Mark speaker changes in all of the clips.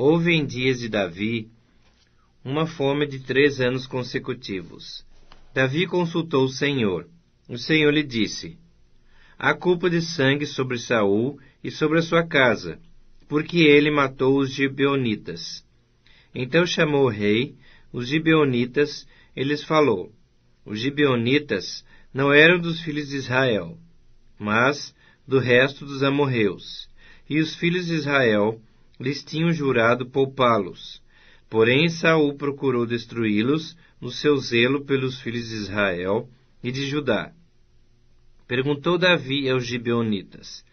Speaker 1: Houve em dias de Davi uma fome de 3 anos consecutivos. Davi consultou o Senhor. O Senhor lhe disse: há culpa de sangue sobre Saul e sobre a sua casa, porque ele matou os gibeonitas. Então chamou o rei os gibeonitas e lhes falou: os gibeonitas não eram dos filhos de Israel, mas do resto dos amorreus, e os filhos de Israel lhes tinham jurado poupá-los. Porém Saul procurou destruí-los no seu zelo pelos filhos de Israel e de Judá. Perguntou Davi aos gibeonitas: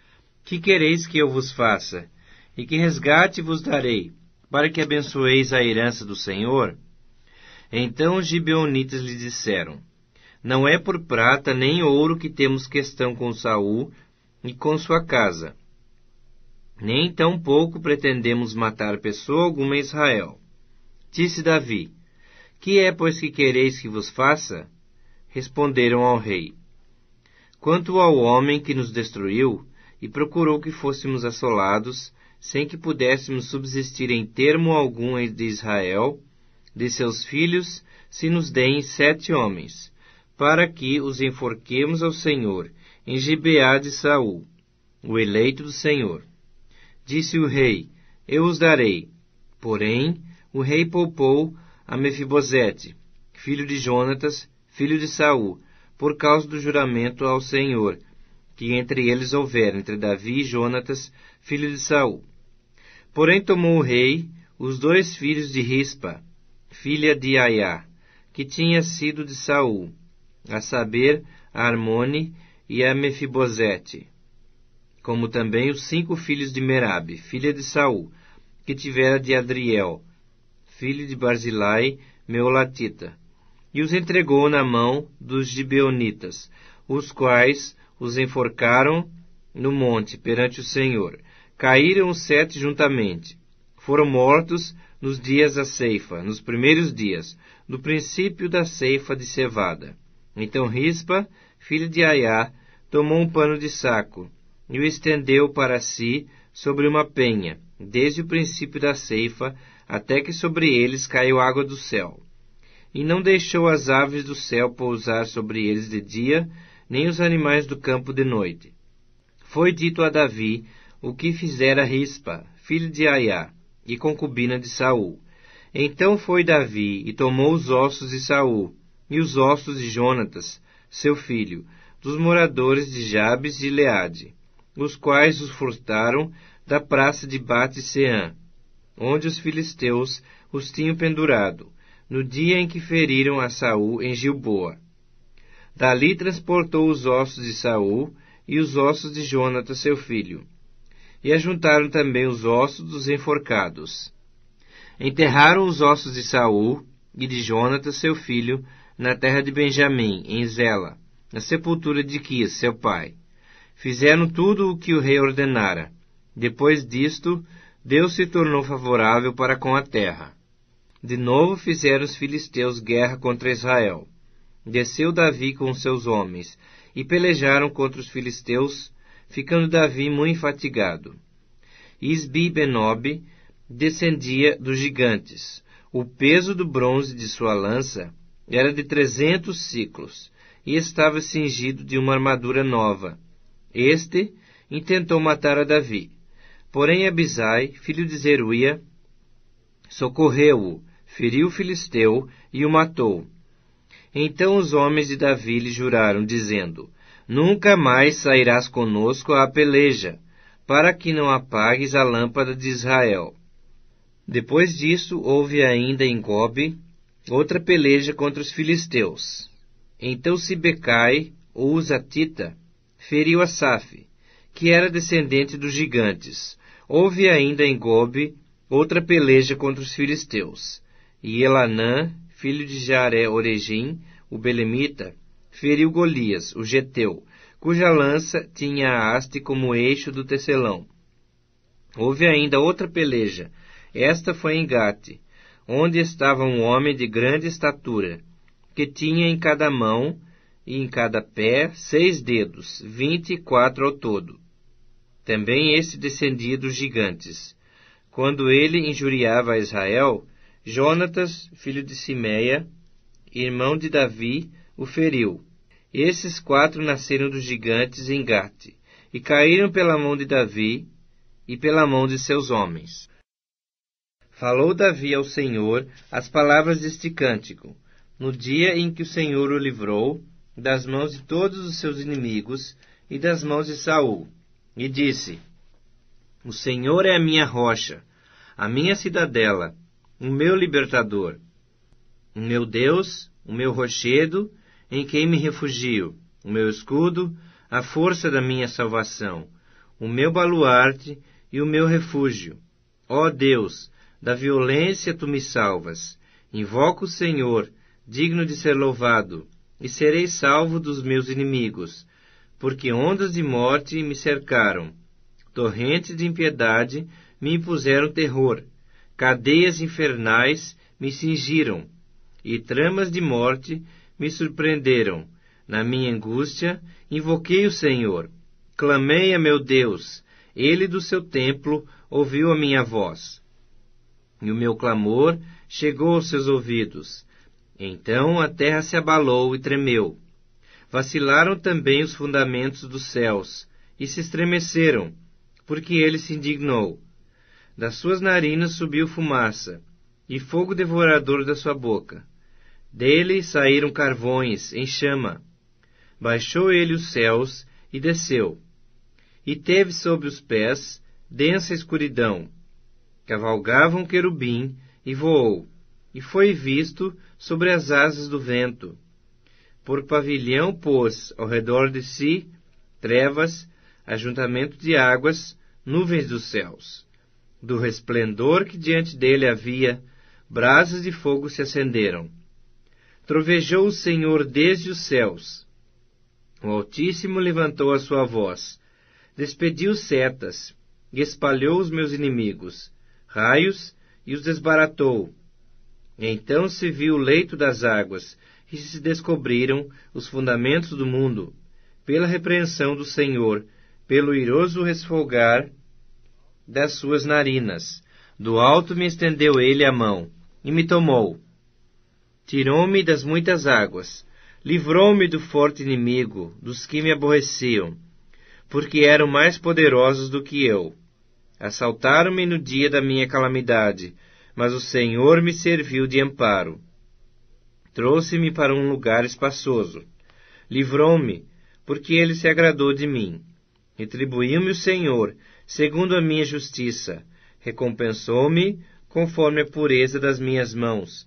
Speaker 1: que quereis que eu vos faça? E que resgate vos darei, para que abençoeis a herança do Senhor? Então os gibeonitas lhe disseram: não é por prata nem ouro que temos questão com Saul e com sua casa, nem tampouco pretendemos matar pessoa alguma em Israel. Disse Davi: que é, pois, que quereis que vos faça? Responderam ao rei: quanto ao homem que nos destruiu e procurou que fôssemos assolados, sem que pudéssemos subsistir em termo algum de Israel, de seus filhos, se nos deem 7 homens, para que os enforquemos ao Senhor, em Gibeá de Saul, o eleito do Senhor. Disse o rei: eu os darei. Porém, o rei poupou a Mefibosete, filho de Jonatas, filho de Saul, por causa do juramento ao Senhor, que entre eles houver, entre Davi e Jonatas, filho de Saul. Porém tomou o rei os 2 filhos de Rispa, filha de Aiá, que tinha sido de Saul, a saber, a Armone e a Mefibosete, como também os 5 filhos de Merabe, filha de Saul, que tivera de Adriel, filho de Barzilai, Meolatita, e os entregou na mão dos gibeonitas, os quais os enforcaram no monte perante o Senhor. Caíram os 7 juntamente. Foram mortos nos dias da ceifa, nos primeiros dias, no princípio da ceifa de cevada. Então Rispa, filho de Aiá, tomou um pano de saco e o estendeu para si sobre uma penha, desde o princípio da ceifa até que sobre eles caiu água do céu. E não deixou as aves do céu pousar sobre eles de dia, nem os animais do campo de noite. Foi dito a Davi o que fizera Rispa, filho de Aiá, e concubina de Saul. Então foi Davi e tomou os ossos de Saul e os ossos de Jonatas, seu filho, dos moradores de Jabes e Gileade, os quais os furtaram da praça de Bate-Seã, onde os filisteus os tinham pendurado, no dia em que feriram a Saul em Gilboa. Dali transportou os ossos de Saul e os ossos de Jonatas, seu filho, e ajuntaram também os ossos dos enforcados. Enterraram os ossos de Saul e de Jonatas, seu filho, na terra de Benjamim, em Zela, na sepultura de Quis, seu pai. Fizeram tudo o que o rei ordenara. Depois disto, Deus se tornou favorável para com a terra. De novo fizeram os filisteus guerra contra Israel. Desceu Davi com seus homens, e pelejaram contra os filisteus, ficando Davi muito fatigado. Isbi-Benob descendia dos gigantes. O peso do bronze de sua lança era de 300 siclos, e estava cingido de uma armadura nova. Este intentou matar a Davi. Porém Abisai, filho de Zeruia, socorreu-o, feriu o filisteu e o matou. Então os homens de Davi lhe juraram, dizendo: nunca mais sairás conosco à peleja, para que não apagues a lâmpada de Israel. Depois disso, houve ainda em Gobe outra peleja contra os filisteus. Então Sibecai, o Uzatita, feriu Asaf, que era descendente dos gigantes. Houve ainda em Gobe outra peleja contra os filisteus. E Elanã, filho de Jaré-Oregim, o belemita, feriu Golias, o geteu, cuja lança tinha a haste como eixo do tecelão. Houve ainda outra peleja. Esta foi em Gate, onde estava um homem de grande estatura, que tinha em cada mão e em cada pé 6 dedos, 24 ao todo. Também esse descendia dos gigantes. quando ele injuriava a Israel, Jonatas, filho de Simeia, irmão de Davi, o feriu. Esses 4 nasceram dos gigantes em Gate, e caíram pela mão de Davi e pela mão de seus homens. Falou Davi ao Senhor as palavras deste cântico, no dia em que o Senhor o livrou das mãos de todos os seus inimigos e das mãos de Saul, e disse: O Senhor é a minha rocha, a minha cidadela, o meu libertador, o meu Deus, o meu rochedo, em quem me refugio, o meu escudo, a força da minha salvação, o meu baluarte e o meu refúgio. Ó Deus, da violência tu me salvas. Invoco o Senhor, digno de ser louvado, e serei salvo dos meus inimigos, porque ondas de morte me cercaram, torrentes de impiedade me impuseram terror, cadeias infernais me cingiram, e tramas de morte me surpreenderam. Na minha angústia, invoquei o Senhor. Clamei a meu Deus. Ele do seu templo ouviu a minha voz. E o meu clamor chegou aos seus ouvidos. Então a terra se abalou e tremeu. Vacilaram também os fundamentos dos céus, e se estremeceram, porque ele se indignou. Das suas narinas subiu fumaça, e fogo devorador da sua boca. Dele saíram carvões em chama. Baixou ele os céus e desceu. E teve sob os pés densa escuridão. Cavalgava um querubim e voou, e foi visto sobre as asas do vento. Por pavilhão pôs ao redor de si trevas, ajuntamento de águas, nuvens dos céus. Do resplendor que diante dele havia, brasas de fogo se acenderam. Trovejou o Senhor desde os céus. O Altíssimo levantou a sua voz, despediu setas, e espalhou os meus inimigos, raios, e os desbaratou. Então se viu o leito das águas, e se descobriram os fundamentos do mundo, pela repreensão do Senhor, pelo iroso resfolgar das suas narinas. Do alto me estendeu ele a mão, e me tomou. Tirou-me das muitas águas, livrou-me do forte inimigo, dos que me aborreciam, porque eram mais poderosos do que eu. Assaltaram-me no dia da minha calamidade, mas o Senhor me serviu de amparo. Trouxe-me para um lugar espaçoso. Livrou-me, porque ele se agradou de mim. Retribuiu-me o Senhor, segundo a minha justiça. Recompensou-me, conforme a pureza das minhas mãos,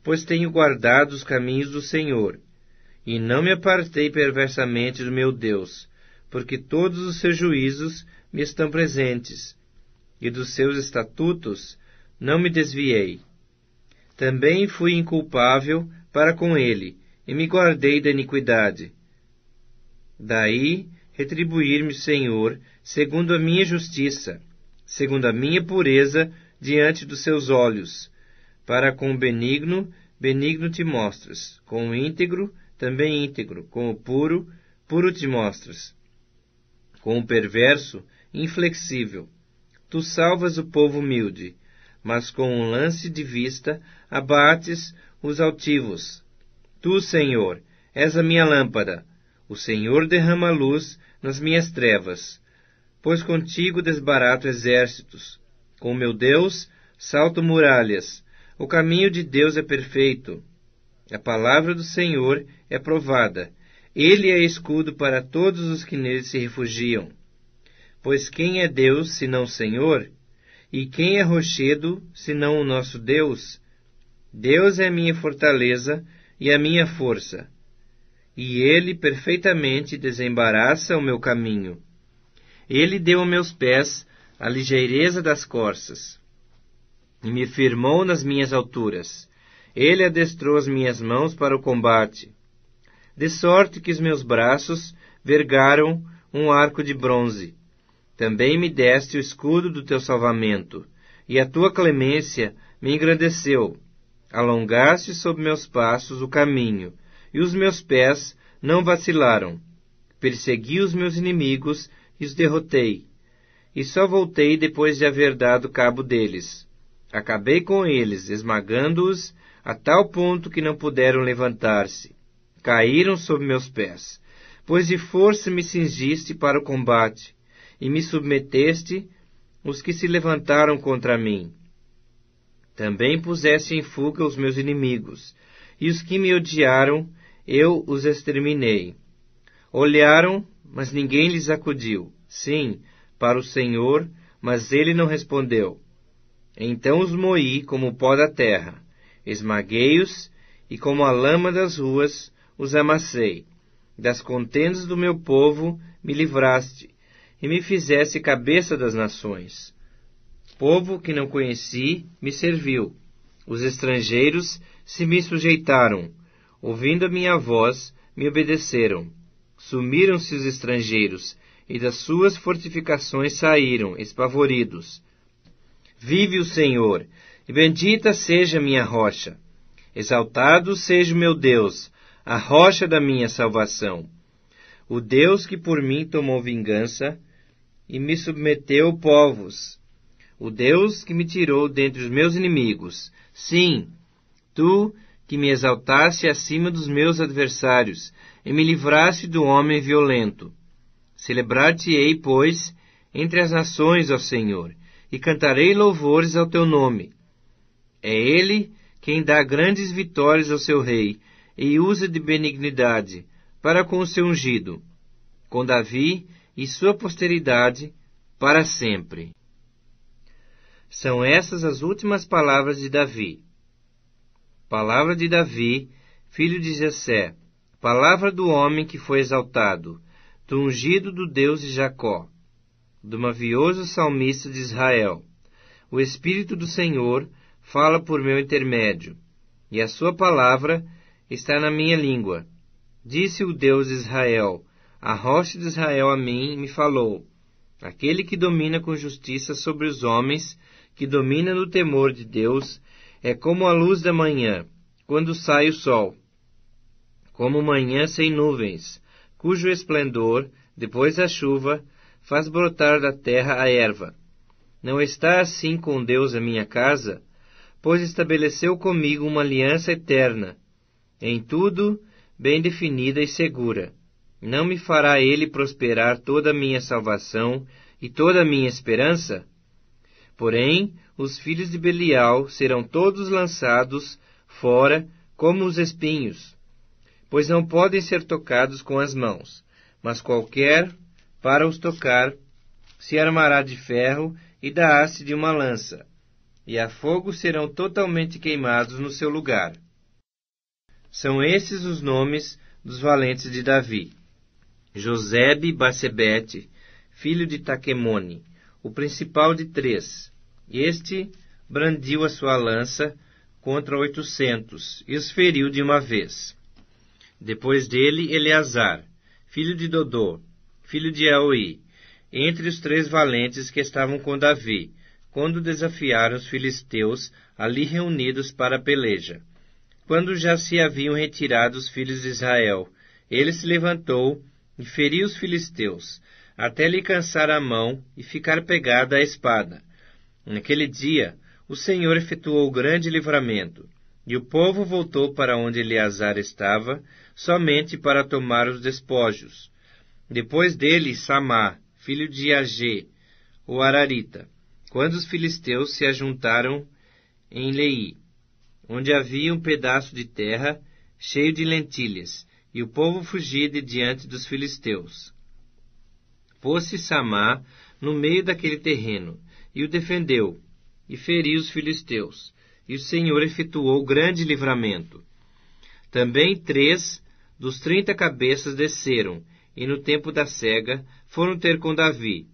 Speaker 1: pois tenho guardado os caminhos do Senhor, e não me apartei perversamente do meu Deus, porque todos os seus juízos me estão presentes, e dos seus estatutos não me desviei. Também fui inculpável para com ele, e me guardei da iniquidade. Daí retribuir-me o Senhor, segundo a minha justiça, segundo a minha pureza diante dos seus olhos. Para com o benigno, benigno te mostras, com o íntegro, também íntegro, com o puro, puro te mostras. Com o perverso, inflexível. Tu salvas o povo humilde, mas com um lance de vista abates os altivos. Tu, Senhor, és a minha lâmpada. O Senhor derrama luz nas minhas trevas. Pois contigo desbarato exércitos. Com meu Deus, salto muralhas. O caminho de Deus é perfeito. A palavra do Senhor é provada. Ele é escudo para todos os que nele se refugiam. Pois quem é Deus, senão o Senhor? E quem é rochedo, senão o nosso Deus? Deus é a minha fortaleza e a minha força. E Ele perfeitamente desembaraça o meu caminho. Ele deu a meus pés a ligeireza das corças, e me firmou nas minhas alturas. Ele adestrou as minhas mãos para o combate, de sorte que os meus braços vergaram um arco de bronze. Também me deste o escudo do teu salvamento, e a tua clemência me engrandeceu. Alongaste sob meus passos o caminho, e os meus pés não vacilaram. Persegui os meus inimigos e os derrotei, e só voltei depois de haver dado cabo deles. Acabei com eles, esmagando-os a tal ponto que não puderam levantar-se. Caíram sob meus pés, pois de força me cingiste para o combate, e me submeteste os que se levantaram contra mim. Também puseste em fuga os meus inimigos, e os que me odiaram, eu os exterminei. Olharam, mas ninguém lhes acudiu. Sim, para o Senhor, mas ele não respondeu. Então os moí como o pó da terra, esmaguei-os, e como a lama das ruas os amassei. Das contendas do meu povo me livraste, e me fizeste cabeça das nações. Povo que não conheci me serviu. Os estrangeiros se me sujeitaram. Ouvindo a minha voz, me obedeceram. Sumiram-se os estrangeiros, e das suas fortificações saíram, espavoridos. Vive o Senhor, e bendita seja minha rocha. Exaltado seja o meu Deus, a rocha da minha salvação. O Deus que por mim tomou vingança e me submeteu povos. O Deus que me tirou dentre os meus inimigos. Sim, tu que me exaltaste acima dos meus adversários e me livraste do homem violento. Celebrar-te-ei, pois, entre as nações, ó Senhor, e cantarei louvores ao teu nome. É ele quem dá grandes vitórias ao seu rei e usa de benignidade para com o seu ungido, com Davi e sua posteridade para sempre. São essas as últimas palavras de Davi. Palavra de Davi, filho de Jessé, palavra do homem que foi exaltado, do ungido do Deus de Jacó, do mavioso salmista de Israel. O Espírito do Senhor fala por meu intermédio, e a sua palavra está na minha língua. Disse o Deus de Israel, a rocha de Israel a mim me falou. Aquele que domina com justiça sobre os homens, que domina no temor de Deus, é como a luz da manhã, quando sai o sol. Como manhã sem nuvens, cujo esplendor, depois da chuva, faz brotar da terra a erva. Não está assim com Deus a minha casa, pois estabeleceu comigo uma aliança eterna, em tudo bem definida e segura. Não me fará ele prosperar toda a minha salvação e toda a minha esperança? Porém, os filhos de Belial serão todos lançados fora como os espinhos, pois não podem ser tocados com as mãos, mas qualquer, para os tocar, se armará de ferro e da haste de uma lança, e a fogo serão totalmente queimados no seu lugar. São esses os nomes dos valentes de Davi. Josebe-Basebete, filho de Taquemone, o principal de 3. Este brandiu a sua lança contra 800 e os feriu de uma vez. Depois dele, Eleazar, filho de Dodô, filho de Aoi, entre os 3 valentes que estavam com Davi, quando desafiaram os filisteus ali reunidos para a peleja. Quando já se haviam retirado os filhos de Israel, ele se levantou e feriu os filisteus, até lhe cansar a mão e ficar pegada a espada. Naquele dia, o Senhor efetuou grande livramento, e o povo voltou para onde Eleazar estava, somente para tomar os despojos. Depois dele, Samá, filho de Agê, o Ararita, quando os filisteus se ajuntaram em Lei, onde havia um pedaço de terra cheio de lentilhas, e o povo fugia de diante dos filisteus. Pôs-se Samá no meio daquele terreno, e o defendeu, e feriu os filisteus, e o Senhor efetuou grande livramento. Também 3 dos 30 cabeças desceram, e no tempo da cega foram ter com Davi,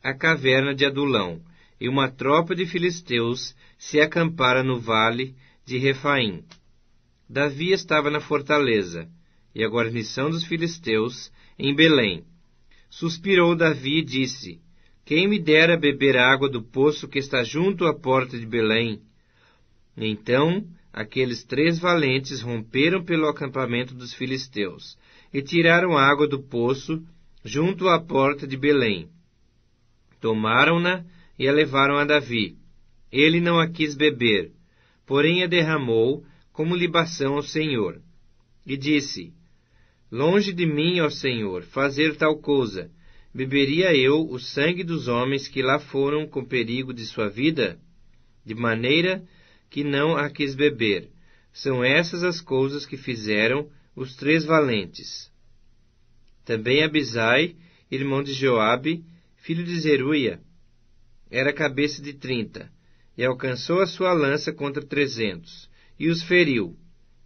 Speaker 1: a caverna de Adulão, e uma tropa de filisteus se acampara no vale de Refaim. Davi estava na fortaleza, e a guarnição dos filisteus em Belém. Suspirou Davi e disse, quem me dera beber água do poço que está junto à porta de Belém? Então, aqueles 3 valentes romperam pelo acampamento dos filisteus, e tiraram água do poço junto à porta de Belém. Tomaram-na e a levaram a Davi. Ele não a quis beber, porém a derramou como libação ao Senhor. E disse: Longe de mim, ó Senhor, fazer tal coisa. Beberia eu o sangue dos homens que lá foram com perigo de sua vida? De maneira que não a quis beber. São essas as coisas que fizeram os 3 valentes. Também Abisai, irmão de Joabe, filho de Zeruia, era cabeça de 30, e alcançou a sua lança contra 300, e os feriu,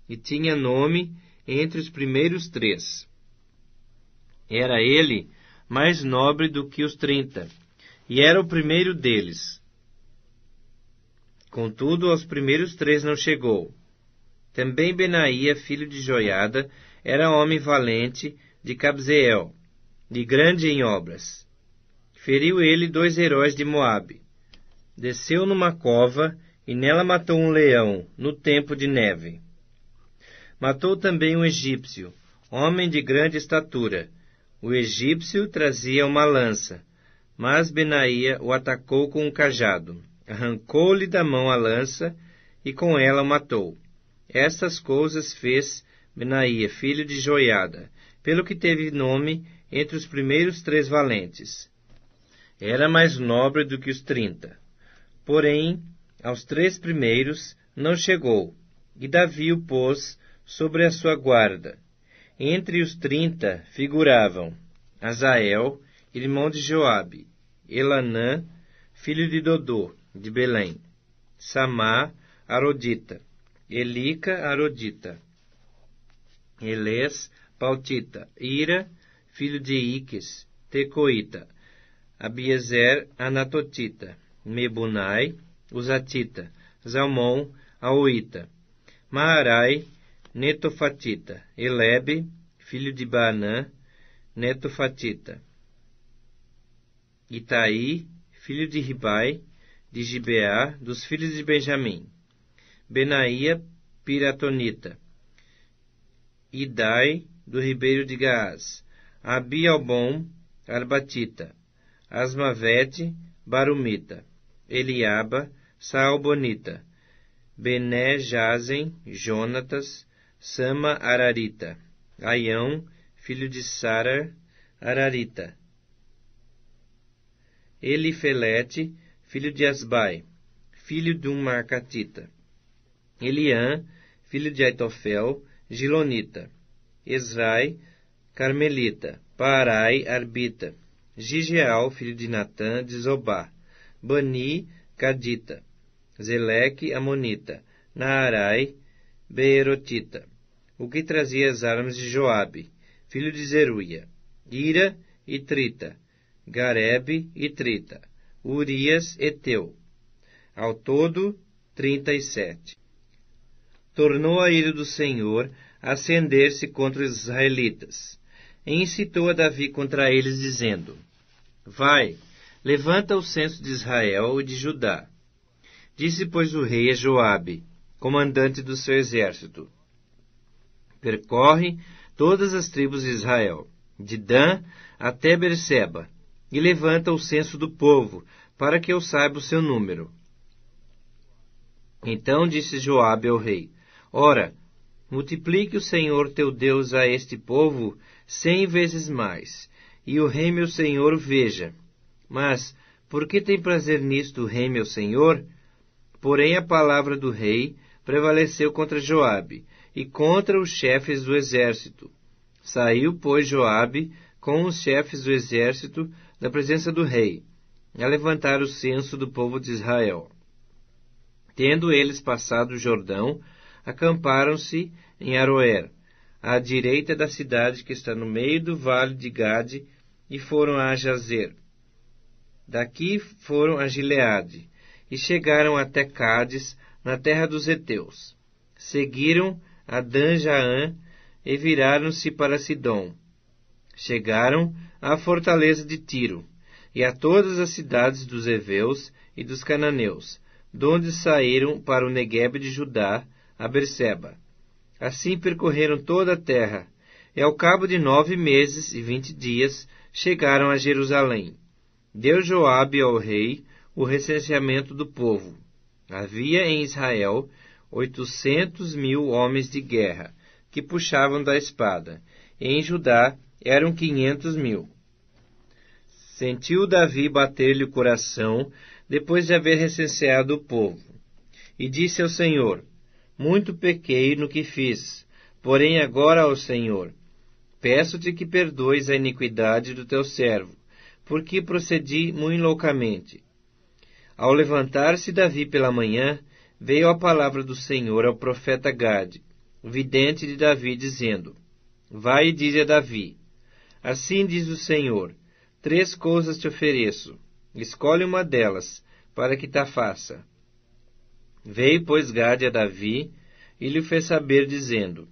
Speaker 1: e tinha nome entre os primeiros 3. Era ele mais nobre do que os 30, e era o primeiro deles. Contudo, aos primeiros 3 não chegou. Também Benaía, filho de Joiada, era homem valente de Cabzeel, e grande em obras. Feriu ele 2 heróis de Moabe. Desceu numa cova, e nela matou um leão, no tempo de neve. Matou também um egípcio, homem de grande estatura. O egípcio trazia uma lança, mas Benaía o atacou com um cajado. Arrancou-lhe da mão a lança, e com ela o matou. Estas coisas fez Benaía, filho de Joiada, pelo que teve nome entre os primeiros 3 valentes. Era mais nobre do que os 30. Porém, aos 3 primeiros não chegou, e Davi o pôs sobre a sua guarda. Entre os 30 figuravam Azael, irmão de Joabe, Elanã, filho de Dodô, de Belém, Samá, Arodita, Elica, Arodita, Elés, Pautita, Ira, filho de Iques, Tecoíta, Abiezer, Anatotita, Mebunai, Uzatita, Zalmon, Aoíta, Maarai, Netofatita, Elebe, filho de Baanã, Netofatita, Itaí, filho de Ribai, de Gibeá, dos filhos de Benjamim, Benaía, Piratonita, Idai, do ribeiro de Gaás, Abialbom, Arbatita, Asmavete, Barumita, Eliaba, Saalbonita, Bené, Jazen, Jonatas, Sama, Ararita, Aião, filho de Sarar, Ararita, Elifelete, filho de Asbai, filho de um Marcatita, Eliã, filho de Aitofel, Gilonita, Esrai, Carmelita, Parai, Arbita, Gigeal, filho de Natã, de Zobá, Bani, Cadita, Zeleque, Amonita, Naarai, Beerotita, o que trazia as armas de Joabe, filho de Zeruia, Ira e Trita, Garebe e Trita, Urias e Teu, ao todo 37. Tornou a ira do Senhor a acender-se contra os israelitas, e incitou a Davi contra eles, dizendo: Vai, levanta o censo de Israel e de Judá. Disse, pois, o rei a Joabe, comandante do seu exército: Percorre todas as tribos de Israel, de Dan até Berseba, e levanta o censo do povo, para que eu saiba o seu número. Então disse Joabe ao rei: Ora, multiplique o Senhor teu Deus a este povo 100 vezes mais, e o rei meu senhor veja. Mas, por que tem prazer nisto o rei meu senhor? Porém a palavra do rei prevaleceu contra Joabe, e contra os chefes do exército. Saiu, pois, Joabe com os chefes do exército da presença do rei, a levantar o censo do povo de Israel. Tendo eles passado o Jordão, acamparam-se em Aroer, à direita da cidade que está no meio do vale de Gade, e foram a Jazer. Daqui foram a Gileade, e chegaram até Cádiz, na terra dos heteus. Seguiram a Dan-Jaã e viraram-se para Sidom. Chegaram à fortaleza de Tiro, e a todas as cidades dos heveus e dos cananeus, donde saíram para o Neguebe de Judá, a Berseba. Assim percorreram toda a terra, e ao cabo de 9 meses e 20 dias chegaram a Jerusalém. deu Joabe ao rei o recenseamento do povo. Havia em Israel 800.000 homens de guerra, que puxavam da espada. Em Judá eram 500.000. Sentiu Davi bater-lhe o coração, depois de haver recenseado o povo. E disse ao Senhor: muito pequei no que fiz, porém agora, ó Senhor, peço-te que perdoes a iniquidade do teu servo, porque procedi muito loucamente. Ao levantar-se Davi pela manhã, veio a palavra do Senhor ao profeta Gade, o vidente de Davi, dizendo: vai e dize a Davi: assim diz o Senhor, 3 coisas te ofereço, escolhe uma delas, para que ta faça. Veio, pois, Gade a Davi, e lhe fez saber, dizendo: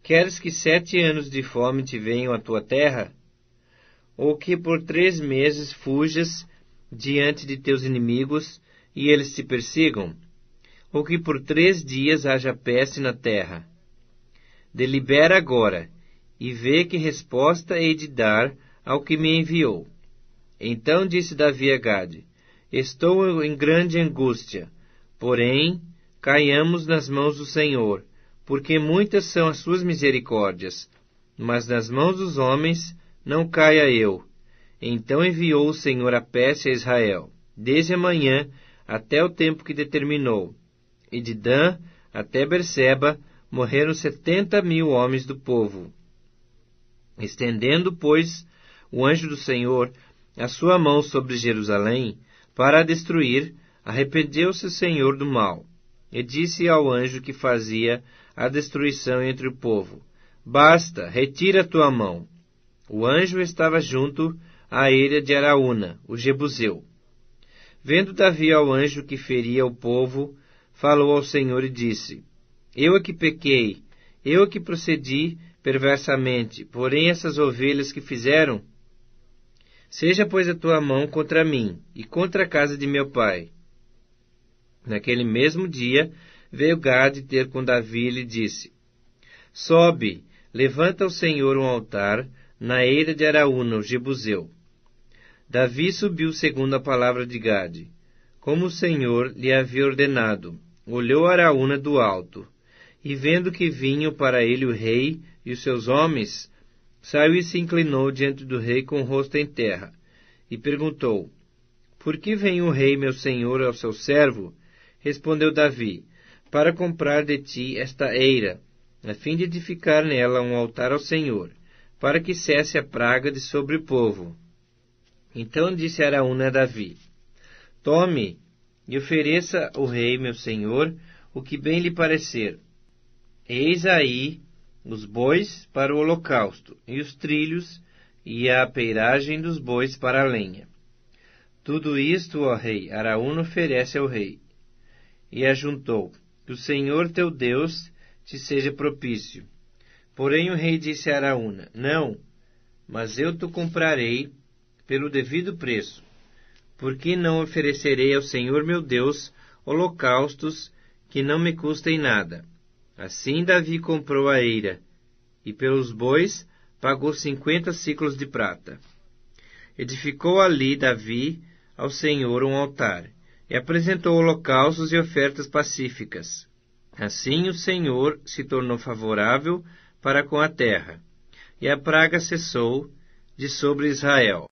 Speaker 1: queres que 7 anos de fome te venham à tua terra? Ou que por 3 meses fujas diante de teus inimigos, e eles te persigam? Ou que por 3 dias haja peste na terra? Delibera agora, e vê que resposta hei de dar ao que me enviou. Então disse Davi a Gade: estou em grande angústia, porém, caiamos nas mãos do Senhor, porque muitas são as suas misericórdias, mas nas mãos dos homens não caia eu. Então enviou o Senhor a peste a Israel, desde a manhã até o tempo que determinou, e de Dan até Berseba morreram 70.000 homens do povo. Estendendo, pois, o anjo do Senhor a sua mão sobre Jerusalém, para a destruir, arrependeu-se o Senhor do mal, e disse ao anjo que fazia a destruição entre o povo: basta, retira a tua mão. O anjo estava junto à eira de Araúna, o Jebuseu. Vendo Davi ao anjo que feria o povo, falou ao Senhor e disse: eu é que pequei, eu é que procedi perversamente, porém essas ovelhas que fizeram? Seja, pois, a tua mão contra mim e contra a casa de meu pai. Naquele mesmo dia veio Gade ter com Davi e lhe disse: sobe, levanta ao Senhor um altar na eira de Araúna, o Jebuseu. Davi subiu segundo a palavra de Gade, como o Senhor lhe havia ordenado. Olhou Araúna do alto, e vendo que vinham para ele o rei e os seus homens, saiu e se inclinou diante do rei com o rosto em terra, e perguntou: por que vem o rei meu senhor ao seu servo? Respondeu Davi: para comprar de ti esta eira, a fim de edificar nela um altar ao Senhor, para que cesse a praga de sobre o povo. Então disse Araúna a Davi: tome e ofereça ao rei meu senhor o que bem lhe parecer. Eis aí os bois para o holocausto, e os trilhos, e a peiragem dos bois para a lenha. Tudo isto, ó rei, Araúna oferece ao rei. E ajuntou: que o Senhor teu Deus te seja propício. Porém o rei disse a Araúna: não, mas eu te comprarei pelo devido preço, porque não oferecerei ao Senhor meu Deus holocaustos que não me custem nada. Assim Davi comprou a eira, e pelos bois pagou 50 siclos de prata. Edificou ali Davi ao Senhor um altar, e apresentou holocaustos e ofertas pacíficas. Assim o Senhor se tornou favorável para com a terra, e a praga cessou de sobre Israel.